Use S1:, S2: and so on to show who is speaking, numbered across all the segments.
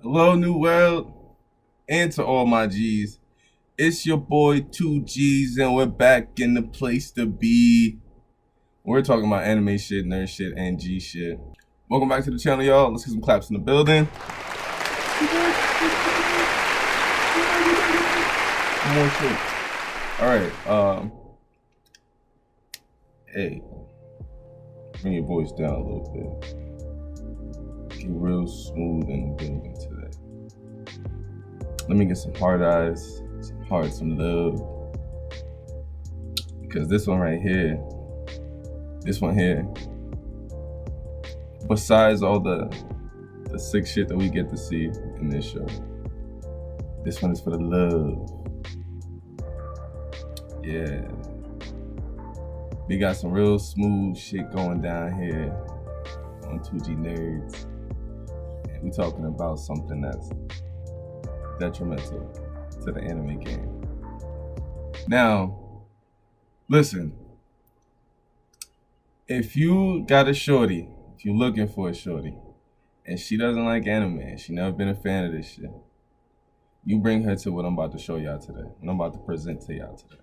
S1: Hello, New World, and to all my G's. It's your boy 2G's, and we're back in the place to be. We're talking about anime shit, nerd shit, and G shit. Welcome back to the channel, y'all. Let's get some claps in the building. More shit. Alright, hey, bring your voice down a little bit. Get real smooth in the building today. Let me get some hard eyes, some hearts, some love. Because this one here, besides all the sick shit that we get to see in this show, this one is for the love. Yeah. We got some real smooth shit going down here on 2G Nerds. And we talking about something that's detrimental to the anime game. Now, listen. If you got a shorty, if you're looking for a shorty, and she doesn't like anime, she never been a fan of this shit, you bring her to what I'm about to show y'all today. What I'm about to present to y'all today.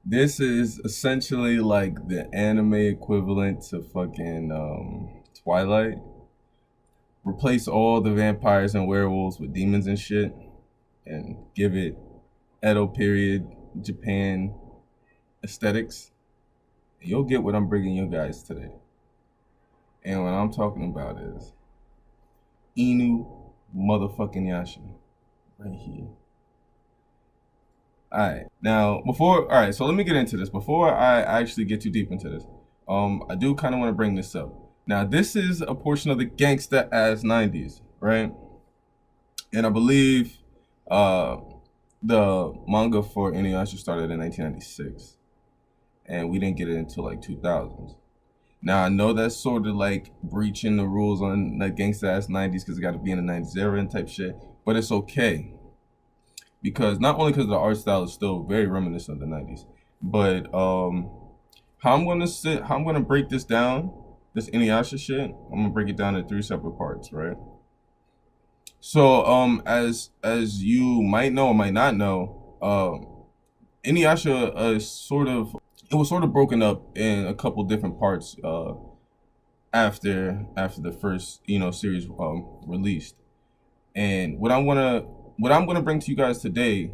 S1: This is essentially like the anime equivalent to fucking Twilight. Replace all the vampires and werewolves with demons and shit, and give it Edo period Japan aesthetics. You'll get what I'm bringing you guys today. And what I'm talking about is Inuyasha right here. Alright, now so let me get into this. Before I actually get too deep into this, I do kind of want to bring this up. Now, this is a portion of the Gangsta Ass 90's, right? And I believe the manga for Inuyasha started in 1996. And we didn't get it until like 2000s. Now, I know that's sort of like breaching the rules on the Gangsta Ass 90's because it got to be in the 90s era and type shit. But it's okay. Because not only because the art style is still very reminiscent of the 90s, but how I'm gonna break this down, this Inuyasha shit, I'm gonna break it down into 3 separate parts, right? So as you might know or might not know, Inuyasha is sort of broken up in a couple different parts after the first series released. And what I'm gonna bring to you guys today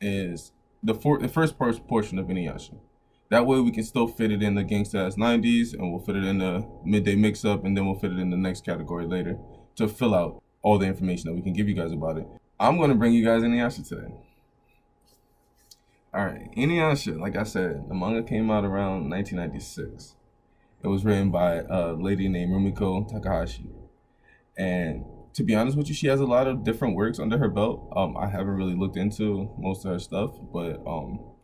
S1: is the first portion of Inuyasha. That way we can still fit it in the Gangsta Ass 90's, and we'll fit it in the midday mix-up, and then we'll fit it in the next category later to fill out all the information that we can give you guys about it. I'm gonna bring you guys Inuyasha today. Alright, Inuyasha, like I said, the manga came out around 1996. It was written by a lady named Rumiko Takahashi. And to be honest with you, she has a lot of different works under her belt. I haven't really looked into most of her stuff, but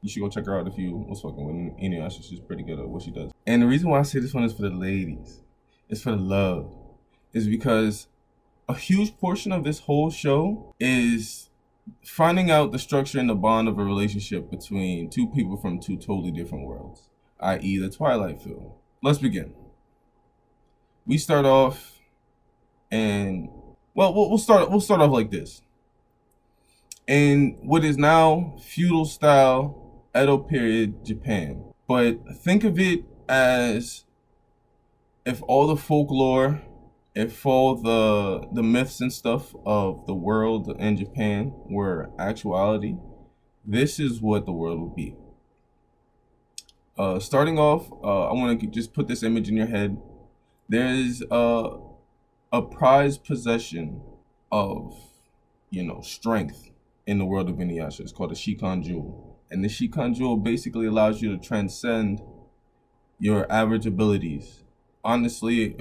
S1: you should go check her out if you was fucking with Inuyasha. She's pretty good at what she does. And the reason why I say this one is for the ladies, it's for the love, is because a huge portion of this whole show is finding out the structure and the bond of a relationship between two people from two totally different worlds, i.e. the Twilight field. Let's begin. We start off, and well, we'll start off like this. In what is now feudal style Edo period Japan. But think of it as if all the folklore, if all the myths and stuff of the world in Japan were actuality, this is what the world would be. Starting off, I want to just put this image in your head. There's a prized possession of, strength in the world of Inuyasha. It's called a Shikan Jewel. And the Shikan Jewel basically allows you to transcend your average abilities. Honestly,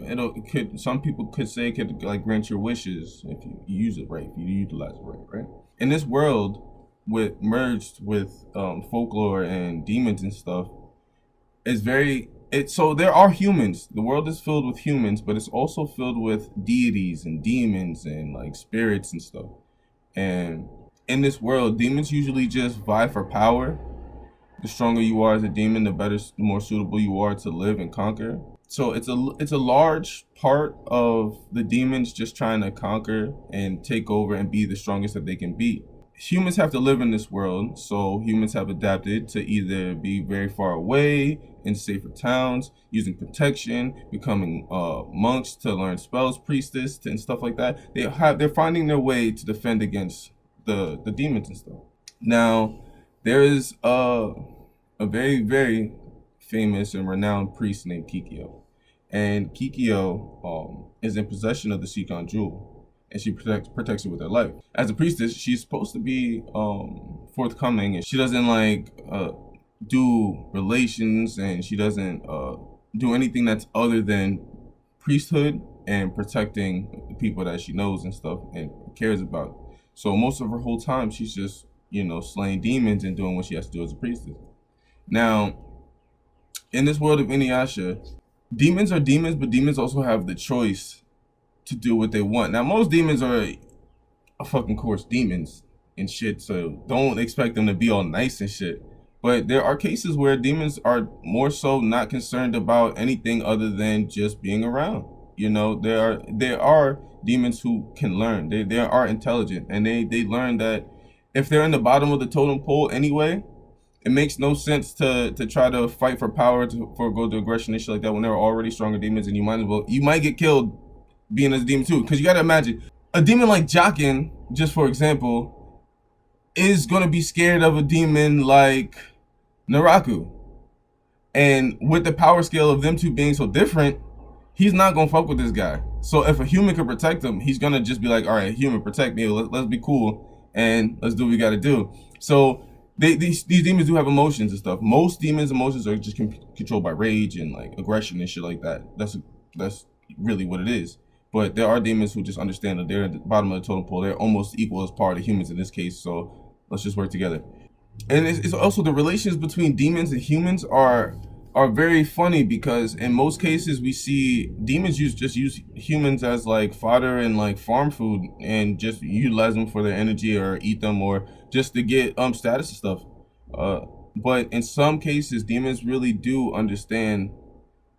S1: some people could say it could like grant your wishes if you use it right, if you utilize it right? In this world, merged with folklore and demons and stuff, so there are humans. The world is filled with humans, but it's also filled with deities and demons and like spirits and stuff. And in this world, demons usually just vie for power. The stronger you are as a demon, the more suitable you are to live and conquer. So it's a large part of the demons just trying to conquer and take over and be the strongest that they can be. Humans have to live in this world, so humans have adapted to either be very far away in safer towns, using protection, becoming monks to learn spells, priestess and stuff like that. They're finding their way to defend against the demons and stuff. Now, there is a very, very famous and renowned priest named Kikyo. And Kikyo is in possession of the Shikon Jewel, and she protects it with her life. As a priestess, she's supposed to be forthcoming, and she doesn't do relations, and she doesn't do anything that's other than priesthood and protecting the people that she knows and stuff and cares about. So most of her whole time, she's just slaying demons and doing what she has to do as a priestess. Now, in this world of Inuyasha, demons are demons, but demons also have the choice to do what they want. Now, most demons are a fucking course demons and shit, so don't expect them to be all nice and shit. But there are cases where demons are more so not concerned about anything other than just being around. There are demons who can learn. They are intelligent, and they learn that if they're in the bottom of the totem pole anyway, it makes no sense to try to fight for power, for go to aggression and shit like that when there are already stronger demons, and you might get killed being a demon too. Because you gotta imagine a demon like Jaken, just for example, is gonna be scared of a demon like Naraku, and with the power scale of them two being so different, he's not gonna fuck with this guy. So if a human could protect him, he's gonna just be like, all right, human, protect me. Let's be cool and let's do what we gotta do. So these demons do have emotions and stuff. Most demons' emotions are just controlled by rage and like aggression and shit like that. That's really what it is. But there are demons who just understand that they're at the bottom of the totem pole. They're almost equal as part of humans in this case. So let's just work together. And it's also the relations between demons and humans are very funny, because in most cases we see demons use humans as like fodder and like farm food, and just utilize them for their energy or eat them or just to get status and stuff. But in some cases, demons really do understand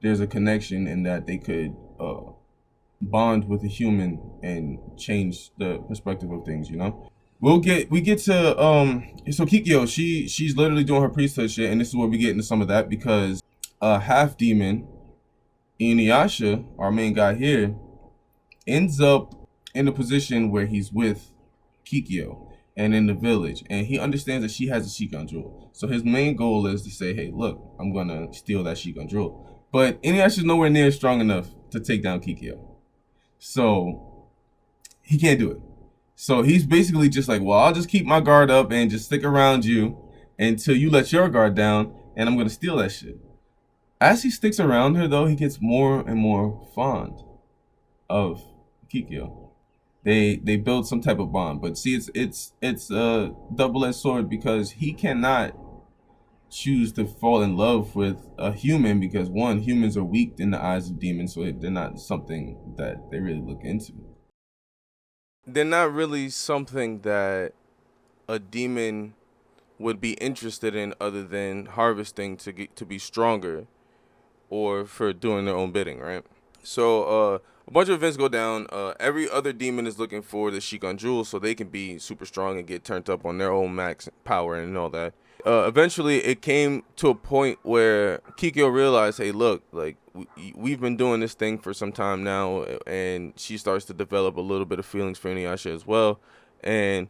S1: there's a connection, and that they could bond with a human and change the perspective of things. We get to so Kikyo, she's literally doing her priesthood shit, and this is where we get into some of that, because half demon Inuyasha, our main guy here, ends up in a position where he's with Kikyo and in the village, and he understands that she has a Shikon jewel. So his main goal is to say, hey, look, I'm gonna steal that Shikon jewel. But Inuyasha's nowhere near strong enough to take down Kikyo, so he can't do it. So he's basically just like, well, I'll just keep my guard up and just stick around you until you let your guard down, and I'm gonna steal that shit. As he sticks around her, though, he gets more and more fond of Kikyo. They build some type of bond, but see, it's a double-edged sword, because he cannot choose to fall in love with a human, because one, humans are weak in the eyes of demons, so they're not something that they really look into. They're not really something that a demon would be interested in, other than harvesting to be stronger, or for doing their own bidding, right? So a bunch of events go down. Every other demon is looking for the Shikon Jewel so they can be super strong and get turned up on their own max power and all that. Eventually, it came to a point where Kikyo realized, hey, look, like, we've been doing this thing for some time now, and she starts to develop a little bit of feelings for Inuyasha as well. And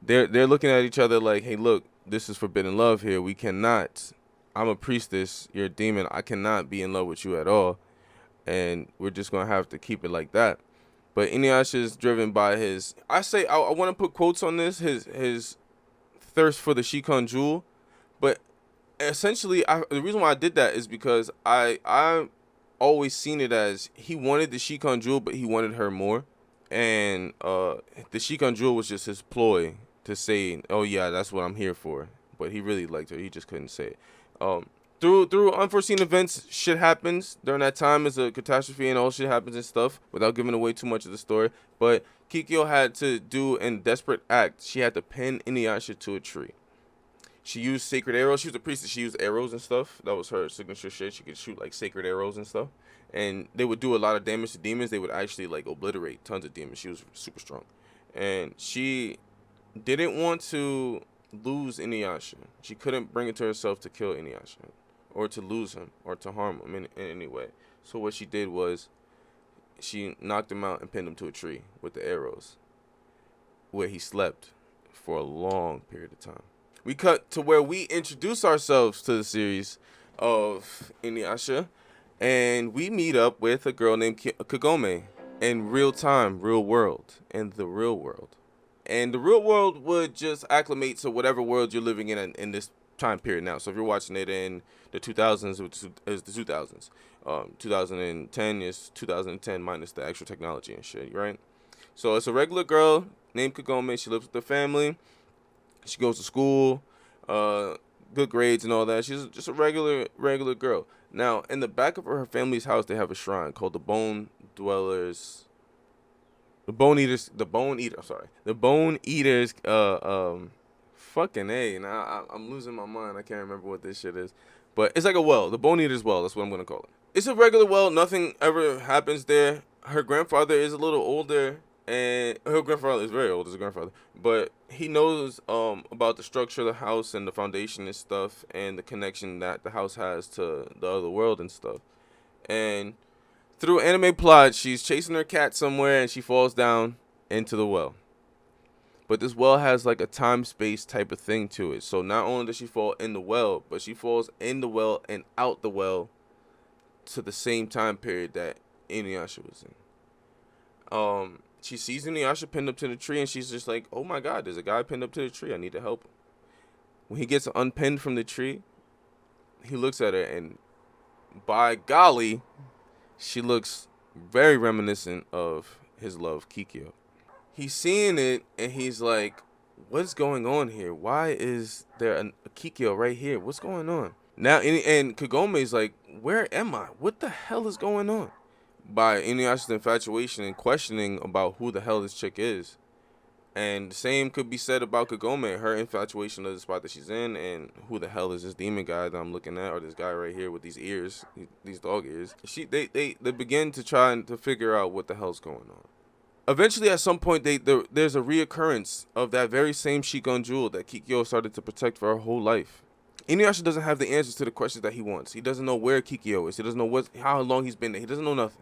S1: they're looking at each other like, hey, look, this is forbidden love here. We cannot. I'm a priestess, you're a demon. I cannot be in love with you at all, and we're just gonna have to keep it like that. But Inuyasha is driven by his. I want to put quotes on this. His thirst for the Shikon Jewel, but essentially, the reason why I did that is because I always seen it as he wanted the Shikon Jewel, but he wanted her more, and the Shikon Jewel was just his ploy to say, oh yeah, that's what I'm here for. But he really liked her. He just couldn't say it. Through unforeseen events, shit happens during that time. Is a catastrophe and all shit happens and stuff, without giving away too much of the story. But Kikyo had to do a desperate act. She had to pin Inuyasha to a tree.
S2: She used sacred arrows. She was a priestess. She used arrows and stuff. That was her signature shit. She could shoot like sacred arrows and stuff. And they would do a lot of damage to demons. They would actually like obliterate tons of demons. She was super strong. And she didn't want to lose Inuyasha. She couldn't bring it to herself to kill Inuyasha or to lose him or to harm him in any way. So what she did was she knocked him out and pinned him to a tree with the arrows where he slept for a long period of time. We cut to where we introduce ourselves to the series of Inuyasha, and we meet up with a girl named Kagome in real time, real world, in the real world. And the real world would just acclimate to whatever world you're living in this time period now. So if you're watching it in the 2000s, which is the 2000s. 2010 is 2010 minus the extra technology and shit, right? So it's a regular girl named Kagome. She lives with her family. She goes to school, good grades and all that. She's just a regular girl. Now, in the back of her family's house, they have a shrine called the Bone Dwellers. The Bone Eaters. The Bone Eaters. Fucking A. Now I'm losing my mind. I can't remember what this shit is. But it's like a well. The Bone Eaters well. That's what I'm going to call it. It's a regular well. Nothing ever happens there. Her grandfather is a little older. And her grandfather is very old as a grandfather. But he knows about the structure of the house and the foundation and stuff. And the connection that the house has to the other world and stuff. And through anime plot, she's chasing her cat somewhere. And she falls down into the well. But this well has like a time-space type of thing to it. So not only does she fall in the well, but she falls in the well and out the well to the same time period that Inuyasha was in. She sees Inuyasha pinned up to the tree, and she's just like, oh my god, there's a guy pinned up to the tree. I need to help him. When he gets unpinned from the tree, he looks at her, and by golly, she looks very reminiscent of his love, Kikyo. He's seeing it, and he's like, what's going on here? Why is there a Kikyo right here? What's going on? Now, and Kagome's like, where am I? What the hell is going on? By Inuyasha's infatuation and questioning about who the hell this chick is. And the same could be said about Kagome, her infatuation of the spot that she's in, and who the hell is this demon guy that I'm looking at, or this guy right here with these ears, these dog ears. They begin to try and to figure out what the hell's going on. Eventually, at some point, there's a reoccurrence of that very same Shikon jewel that Kikyo started to protect for her whole life. Inuyasha doesn't have the answers to the questions that he wants. He doesn't know where Kikyo is. He doesn't know how long he's been there. He doesn't know nothing.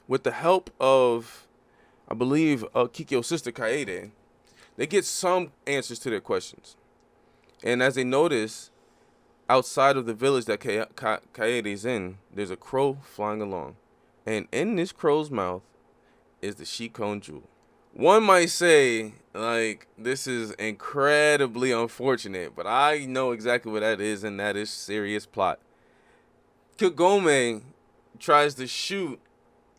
S2: With the help of, I believe, Kikyo's sister Kaede, they get some answers to their questions. And as they notice, outside of the village that Kaede's in, there's a crow flying along. And in this crow's mouth is the Shikon jewel. One might say, like, this is incredibly unfortunate, but I know exactly what that is, and that is serious plot. Kagome tries to shoot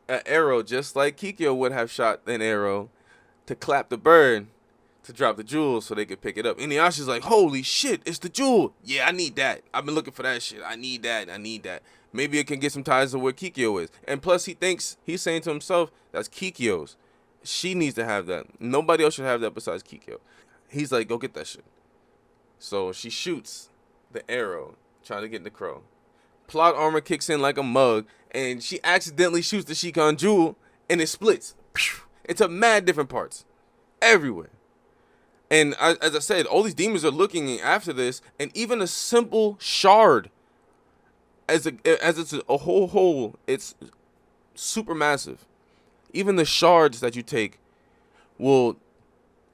S2: an arrow just like Kikyo would have shot an arrow to clap the bird to drop the jewel so they could pick it up. Inuyasha's like, holy shit, it's the jewel. Yeah, I need that. I've been looking for that shit. I need that. Maybe it can get some ties to where Kikyo is. And plus he's saying to himself, that's Kikyo's. She needs to have that. Nobody else should have that besides Kikyo. He's like, go get that shit. So she shoots the arrow, trying to get the crow. Plot armor kicks in like a mug, and she accidentally shoots the Shikon jewel, and it splits into mad different parts. Everywhere. And as I said, all these demons are looking after this, and even a simple shard, as it's a whole, it's super massive. Even the shards that you take will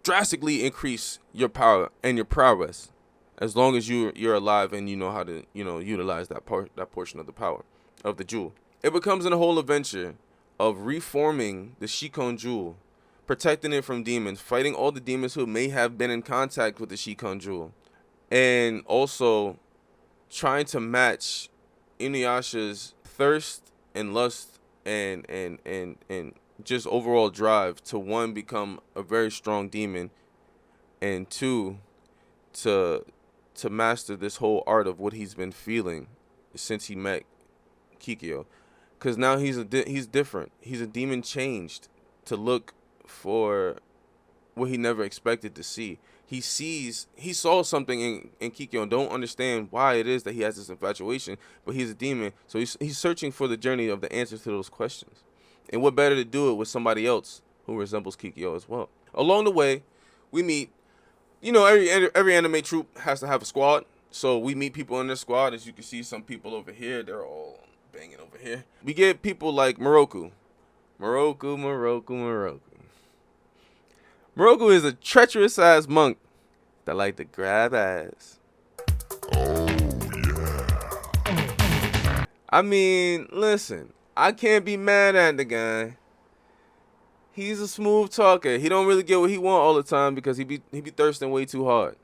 S2: drastically increase your power and your prowess, as long as you're alive and you know how to utilize that portion of the power of the jewel. It becomes a whole adventure of reforming the Shikon jewel, protecting it from demons, fighting all the demons who may have been in contact with the Shikon jewel, and also trying to match Inuyasha's thirst and lust and just overall drive to, one, become a very strong demon, and two, to master this whole art of what he's been feeling since he met Kikyo. Because now he's different. He's a demon changed to look for what he never expected to see. he saw something in Kikyo and don't understand why it is that he has this infatuation, but he's a demon, so he's searching for the journey of the answers to those questions. And what better to do it with somebody else who resembles Kikyo as well. Along the way, we meet, every anime troupe has to have a squad. So we meet people in this squad. As you can see, some people over here, they're all banging over here. We get people like Moroku. Moroku. Moroku is a treacherous ass monk that like to grab ass. I mean, listen, I can't be mad at the guy. He's a smooth talker. He don't really get what he want all the time because he be thirsting way too hard.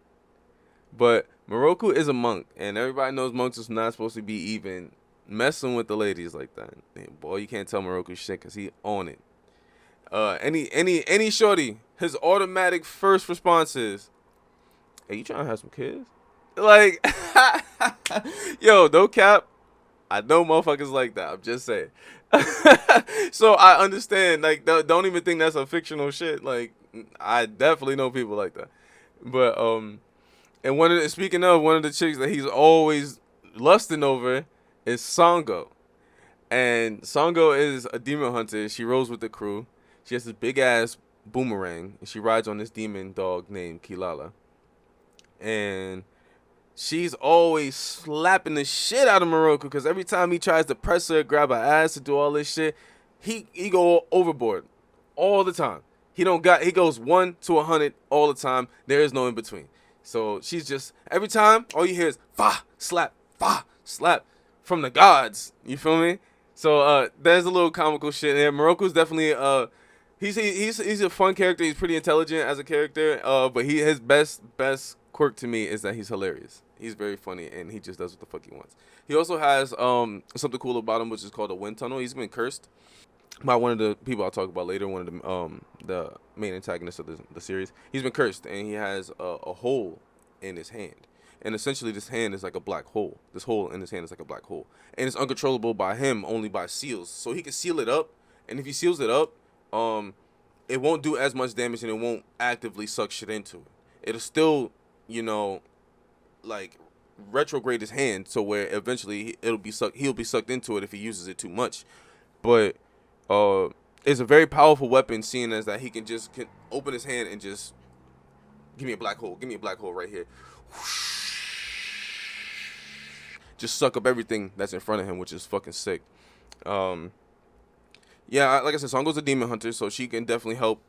S2: But Moroku is a monk, and everybody knows monks is not supposed to be even messing with the ladies like that. And boy, you can't tell Moroku shit because he on it. Any shorty, his automatic first response is, "Hey, you trying to have some kids?" Like, yo, no cap. I know motherfuckers like that. I'm just saying. So I understand. Like, don't even think that's a fictional shit. Like, I definitely know people like that. But and speaking of one of the chicks that he's always lusting over is Sango. And Sango is a demon hunter. She rolls with the crew. She has this big ass boomerang, and she rides on this demon dog named Kilala. And she's always slapping the shit out of Moroku because every time he tries to press her, grab her ass, to do all this shit, he go overboard all the time. He goes 1 to 100 all the time. There is no in between. So she's just, every time all you hear is fa slap from the gods. You feel me? So there's a little comical shit there. Moroku's definitely he's a fun character. He's pretty intelligent as a character. But his best quirk to me is that he's hilarious. He's very funny and he just does what the fuck he wants. He also has something cool about him, which is called a wind tunnel. He's been cursed by one of the people I'll talk about later, one of the main antagonists of the series. He's been cursed and he has a hole in his hand. And essentially this hand is like a black hole. This hole in his hand is like a black hole. And it's uncontrollable by him only by seals. So he can seal it up, and if he seals it up, it won't do as much damage and it won't actively suck shit into it. It'll still, like retrograde his hand so where eventually he'll be sucked into it if he uses it too much. But it's a very powerful weapon, seeing as that he can open his hand and just give me a black hole right here, just suck up everything that's in front of him, which is fucking sick. Yeah, like I said, Sango's a demon hunter, so she can definitely help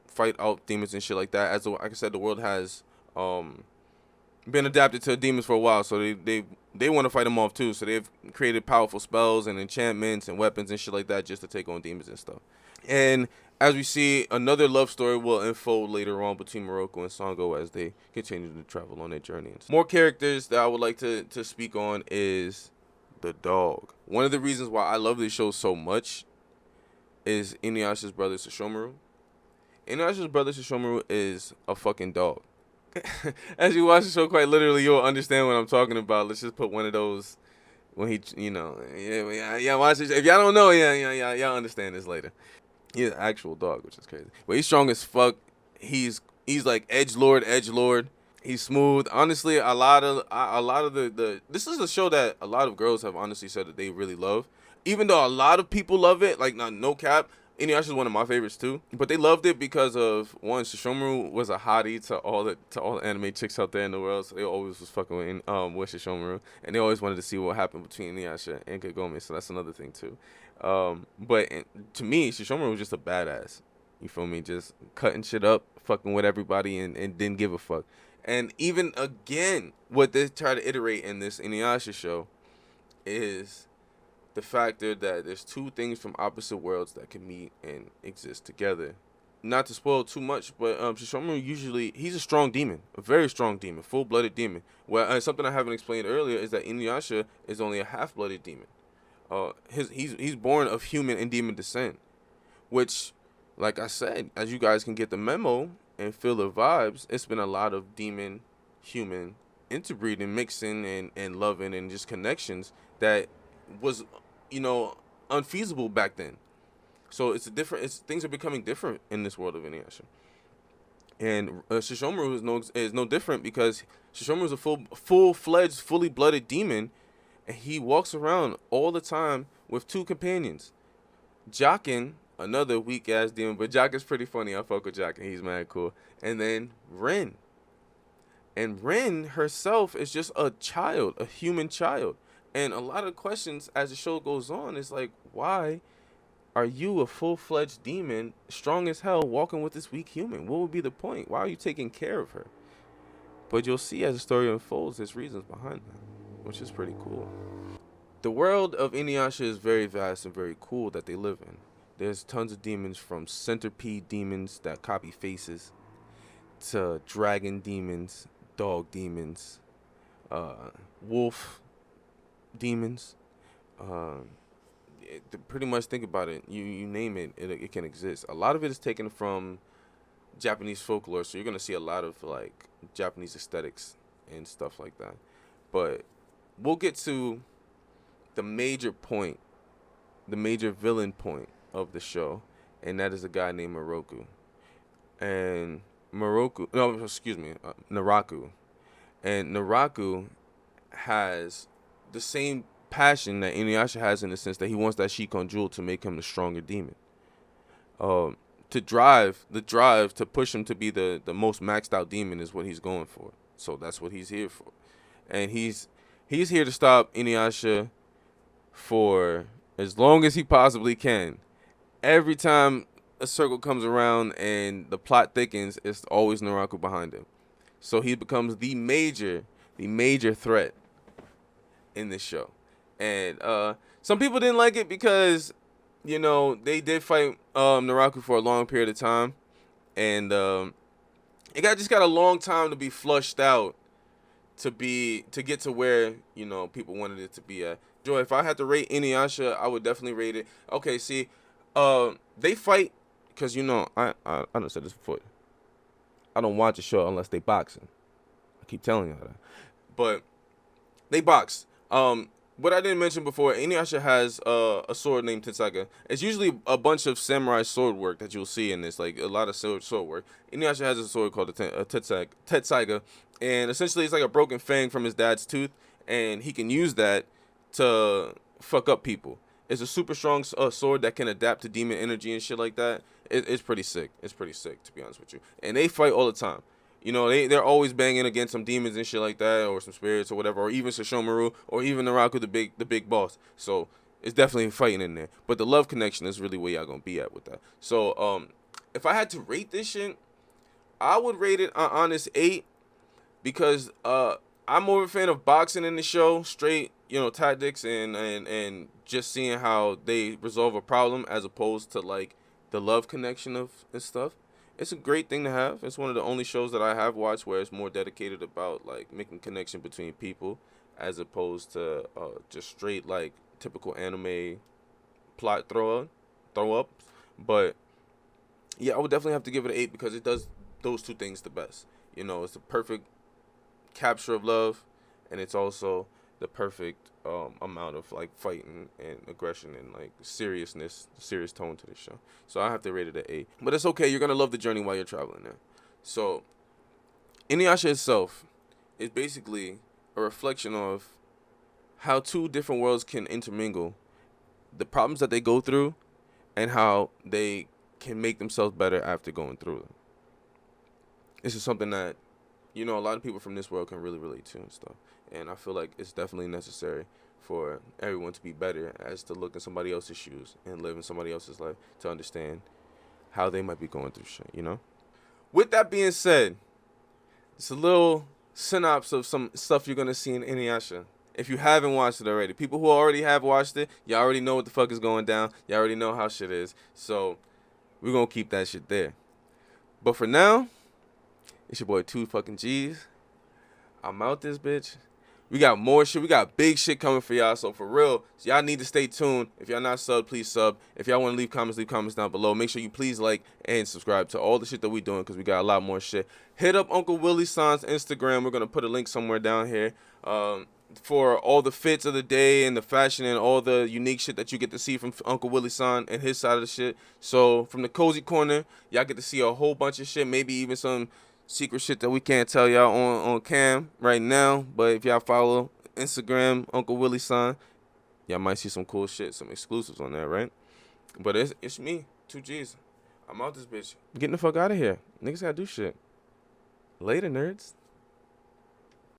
S2: fight out demons and shit like that. Like I said, the world has been adapted to demons for a while, so they want to fight them off too. So they've created powerful spells and enchantments and weapons and shit like that just to take on demons and stuff. And as we see, another love story will unfold later on between Moroku and Sango as they continue to travel on their journey. More characters that I would like to speak on is the dog. One of the reasons why I love this show so much is Inuyasha's brother Sesshomaru. Inuyasha's brother Sesshomaru is a fucking dog. As you watch the show, quite literally, you'll understand what I'm talking about. Let's just put one of those when he, yeah, watch it. If y'all don't know, y'all understand this later. He's an actual dog, which is crazy. But he's strong as fuck. He's like edgelord. He's smooth. Honestly, a lot of the this is a show that a lot of girls have honestly said that they really love. Even though a lot of people love it, like no cap, Inuyasha is one of my favorites too. But they loved it because of one, Sesshomaru was a hottie to all the anime chicks out there in the world. So they always was fucking with Sesshomaru, and they always wanted to see what happened between Inuyasha and Kagome. So that's another thing too. But to me, Sesshomaru was just a badass. You feel me? Just cutting shit up, fucking with everybody, and didn't give a fuck. And even again, what they try to iterate in this Inuyasha show is the factor that there's two things from opposite worlds that can meet and exist together. Not to spoil too much, but Sesshomaru he's a strong demon, a very strong demon, full-blooded demon. Well, something I haven't explained earlier is that Inuyasha is only a half-blooded demon. He's born of human and demon descent, which, like I said, as you guys can get the memo and feel the vibes, it's been a lot of demon, human interbreeding, mixing and loving and just connections that was unfeasible back then. So things are becoming different in this world of Inuyasha. And Shishomaru is no different, because Shishomaru is a full-fledged, fully blooded demon, and he walks around all the time with two companions. Jockin, another weak ass demon, but Jockin's pretty funny. I fuck with Jockin. He's mad cool. And then Rin. And Rin herself is just a child, a human child. And a lot of questions as the show goes on is like, why are you a full-fledged demon, strong as hell, walking with this weak human? What would be the point? Why are you taking care of her? But you'll see as the story unfolds, there's reasons behind that, which is pretty cool. The world of Inuyasha is very vast and very cool that they live in. There's tons of demons, from centipede demons that copy faces to dragon demons, dog demons, wolf demons. Pretty much, think about it. You name it, it can exist. A lot of it is taken from Japanese folklore, so you're gonna see a lot of like Japanese aesthetics and stuff like that. But we'll get to the major point, the major villain point of the show, and that is a guy named Naraku. And Naraku. And Naraku has the same passion that Inuyasha has, in the sense that he wants that Shikon jewel to make him the stronger demon. The drive to push him to be the most maxed out demon is what he's going for. So that's what he's here for. And he's here to stop Inuyasha for as long as he possibly can. Every time a circle comes around and the plot thickens, it's always Naraku behind him. So he becomes the major threat in this show. And some people didn't like it because, they did fight Naraku for a long period of time, and just got a long time to be flushed out to get to where people wanted it to be at. Joy, if I had to rate Inuyasha, I would definitely rate it. Okay, see, they fight because I done said this before. I don't watch a show unless they boxing. I keep telling you that, but they box. What I didn't mention before, Inuyasha has a sword named Tetsaiga. It's usually a bunch of samurai sword work that you'll see in this, like a lot of sword work. Inuyasha has a sword called a Tetsaiga, and essentially it's like a broken fang from his dad's tooth, and he can use that to fuck up people. It's a super strong sword that can adapt to demon energy and shit like that. It's pretty sick. It's pretty sick, to be honest with you. And they fight all the time. They're always banging against some demons and shit like that, or some spirits or whatever, or even Sesshomaru, or even Naraku, the big boss. So it's definitely fighting in there. But the love connection is really where y'all gonna be at with that. So if I had to rate this shit, I would rate it an honest 8, because I'm more of a fan of boxing in the show, straight tactics and just seeing how they resolve a problem, as opposed to like the love connection and stuff. It's a great thing to have. It's one of the only shows that I have watched where it's more dedicated about like making connection between people, as opposed to just straight like typical anime plot throw up. But yeah, I would definitely have to give it an 8, because it does those two things the best. It's the perfect capture of love, and it's also the perfect amount of like fighting and aggression and like serious tone to the show. So I have to rate it at 8. But it's okay, you're gonna love the journey while you're traveling there. So Inuyasha itself is basically a reflection of how two different worlds can intermingle, the problems that they go through, and how they can make themselves better after going through them. This is something that a lot of people from this world can really relate to and stuff. And I feel like it's definitely necessary for everyone to be better, as to look in somebody else's shoes and live in somebody else's life, to understand how they might be going through shit. With that being said, it's a little synopsis of some stuff you're going to see in Inuyasha. If you haven't watched it already, people who already have watched it, you already know what the fuck is going down. You already know how shit is. So we're going to keep that shit there. But for now, it's your boy 2 fucking G's. I'm out this bitch. We got more shit. We got big shit coming for y'all. So for real, y'all need to stay tuned. If y'all not subbed, please sub. If y'all want to leave comments down below. Make sure you please like and subscribe to all the shit that we doing, because we got a lot more shit. Hit up Uncle Willie San's Instagram. We're going to put a link somewhere down here. for all the fits of the day and the fashion and all the unique shit that you get to see from Uncle Willie's son and his side of the shit. So from the cozy corner, y'all get to see a whole bunch of shit, maybe even some secret shit that we can't tell y'all on cam right now. But if y'all follow Instagram Uncle Willie's son, y'all might see some cool shit, some exclusives on there, right? But it's me, 2Gs. I'm out this bitch. Getting the fuck out of here. Niggas gotta do shit. Later, nerds.